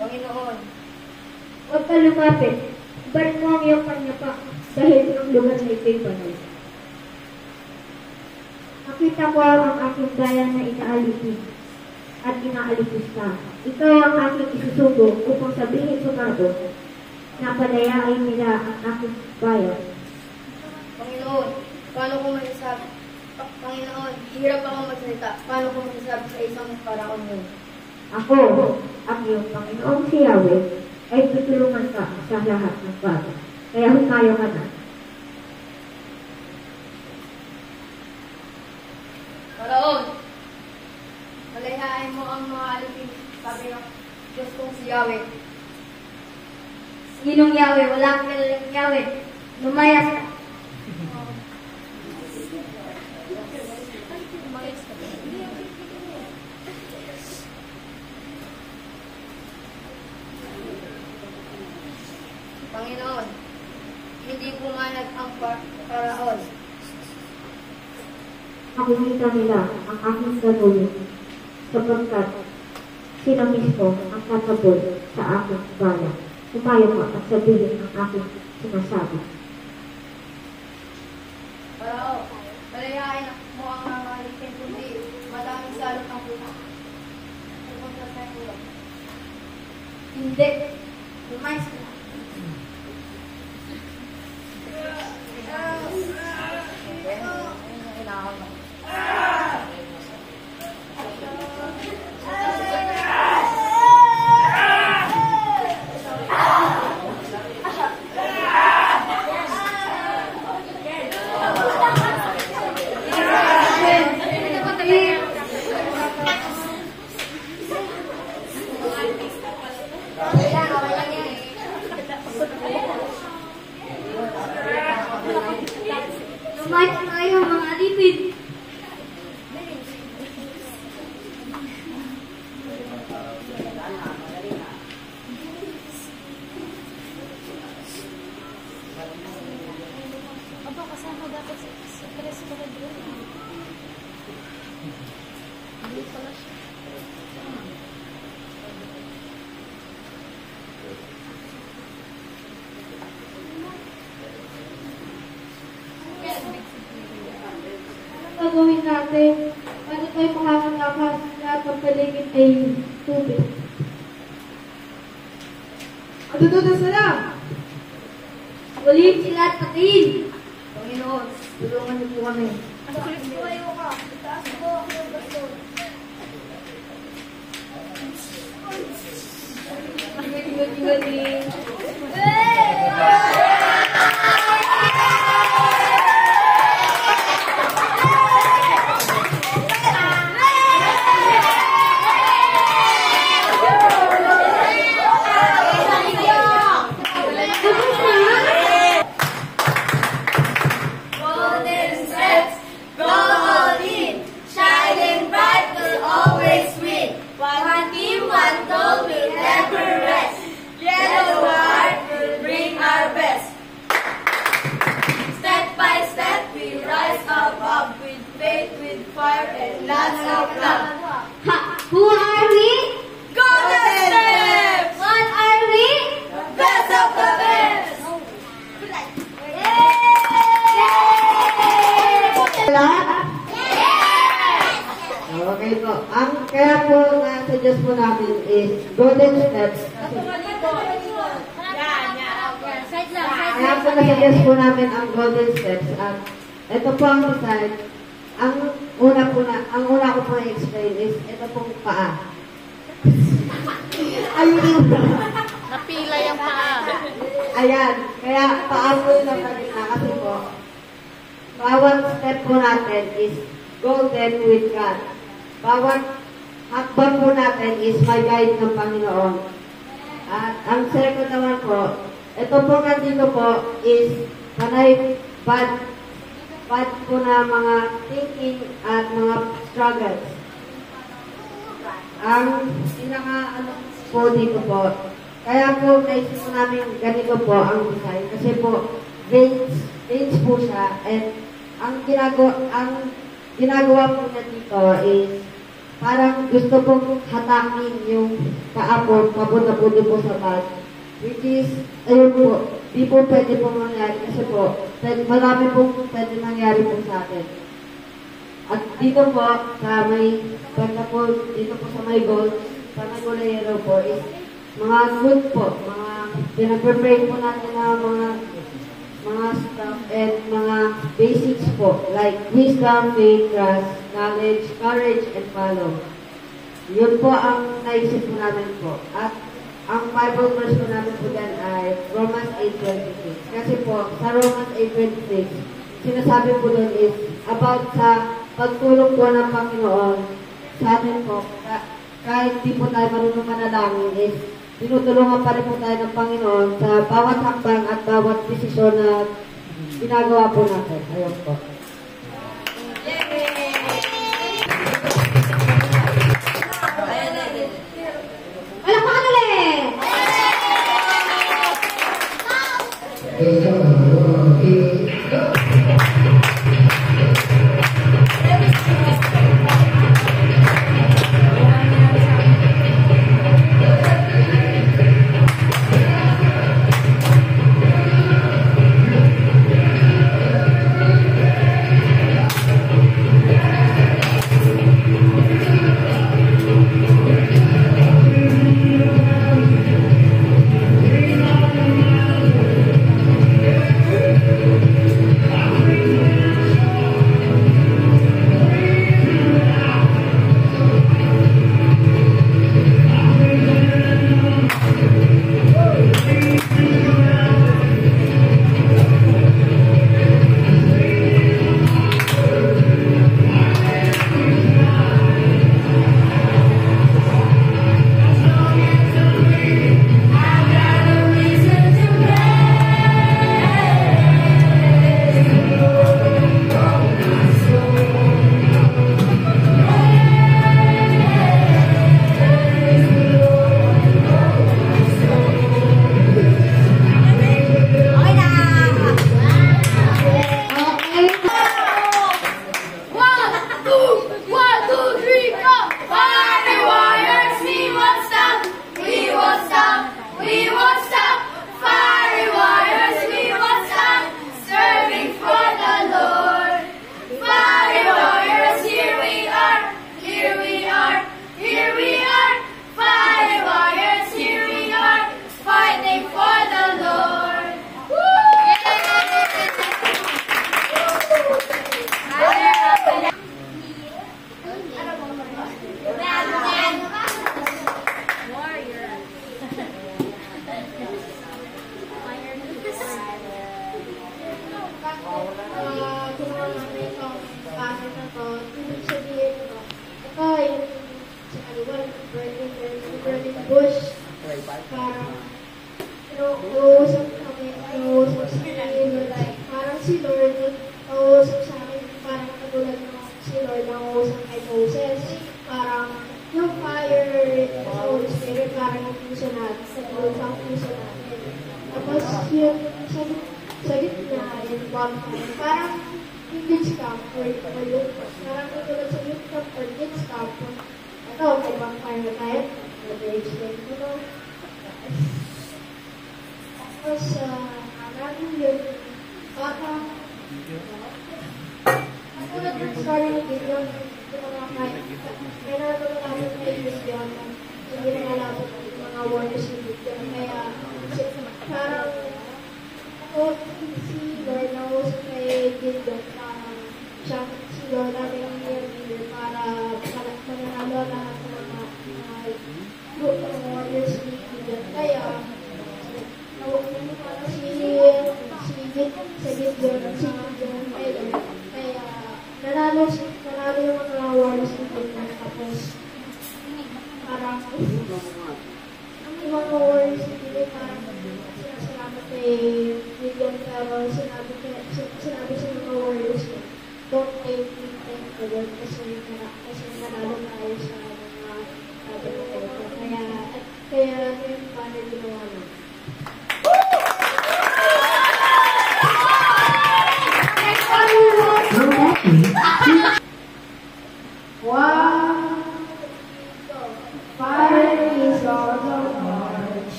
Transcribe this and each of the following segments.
Panginoon, huwag ka lumapit. Balik mo ang iyong panyapak dahil ang lugar na ito'y banal. Nakita Nakita ko ang aking bayan na inaalipin at inaalipis ka. Ikaw ang aking isusugo upang sabihin sa Paro na palayain nila ang aking bayan. Panginoon, paano ko masasabi? Panginoon, hirap ako magsalita. Paano ko masasabi sa isang paraon yun? Ako, ang iyong Panginoong si Yahweh, ay tutulungan ka sa lahat ng bagay. Kaya humayo ka na. Paraon, palayain mo ang mga alipin, sabi ng Diyos kong si Yahweh. Sinong Yahweh? Wala kang kilalang Yahweh. Lumayas ka. Panginoon, hindi pumayag ang paraon. Makikita nila ang aking gagawin sapagkat sila mismo ang tatabol sa aking bayan. Humayo ka at sabihin ang aking sinasabi. Paraon, palayain mo ang mga alipin, kundi madaming salot ang puno. Pupunta sa iyo. Hindi. Lumayas ka. Lumayas na kayo mga alipin. Aba, kasama dapat sa Tres Corredor. Hindi pala siya. Anong gagawin natin? Paano tayo makakalakas? Lahat ng paligid ay tubig. Ano doon na sila? Ulit sila at patiin. Panginoon, tulungan niyo po kami. Tumayo ka. Itaas mo ako ng baston. Tinggal. Golden steps, go all in. Shining bright will always win. One team, one goal will never rest. Yellow heart will bring our best. Step by step we rise above with faith, with fire and lots of love. Ha! Who are we? Golden steps! What are we? Best of the best! Lahat? Okay po. Ang kaya po na-suggest po natin is golden steps. Kaya po na-suggest po namin ang golden steps. At ito po ang design. Ang una ko po na-explain is ito pong paa. Ayun. Napila yung paa. Ayan. Kaya paa po yung nakagitna kasi po bawat step po natin is golden with God. Bawat hakbang po natin is may guide ng Panginoon. At ang second naman po, ito po nandito po is panay bad po na mga thinking at mga struggles. Ang po dito po, kaya po naisip po namin ganito po ang design kasi po range po siya and ang ginagawa po niya dito is parang gusto pong hatakin yung paa po papunta po din po sa bag. Which is, ayun po, di po pwede po mangyari kasi po, marami po pwede nangyari po sa atin. At dito po, sa may, banda po, dito po sa may gold, sa may golayero po, is mga good po, mga pinag-prepare po natin na mga stuff and mga basics po, like wisdom, faith, trust, knowledge, courage, and follow. Yun po ang naisip po namin po. At ang Bible verse po namin po dyan ay Romans 8:26. Kasi po, sa Romans 8:26, sinasabi po doon is about sa pagtulong po ng Panginoon sa atin po. Kahit di po tayo marunong manalangin is tinutulungan pa rin po tayo ng Panginoon sa bawat hakbang at bawat desisyon na ginagawa po natin. Ayun po. Palakpakan ulit! Bush, parang nauusap kami, nauusap sa akin, parang si Lord, nauusap sa akin, parang katulad ng si Lord, nauusap kay Moses, parang yung fire, the Holy Spirit, parang yung puso natin, sa puso natin. Tapos yung sa gitna, yung bonfire, parang yung kids camp, or yung, parang katulad sa youth camp, or kids camp, ito, may bonfire na tayo, na-explain ko to. Tapos, namin yun, parang, katulad ng story ni Gideon, yung mga may nararamdaman namin kay Gideon, hindi na malapot yung mga warriors ni Gideon, kaya, parang, ako, si Lord, nauso kay Gideon, parang, siya, si Lord, namin ang leader, para mananalo lahat ng mga group ng warriors ni Gideon. Kaya, si Gideon, kaya, nanalo yung mga warriors ni Gideon. Tapos, parang, ang ibang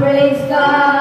praise God.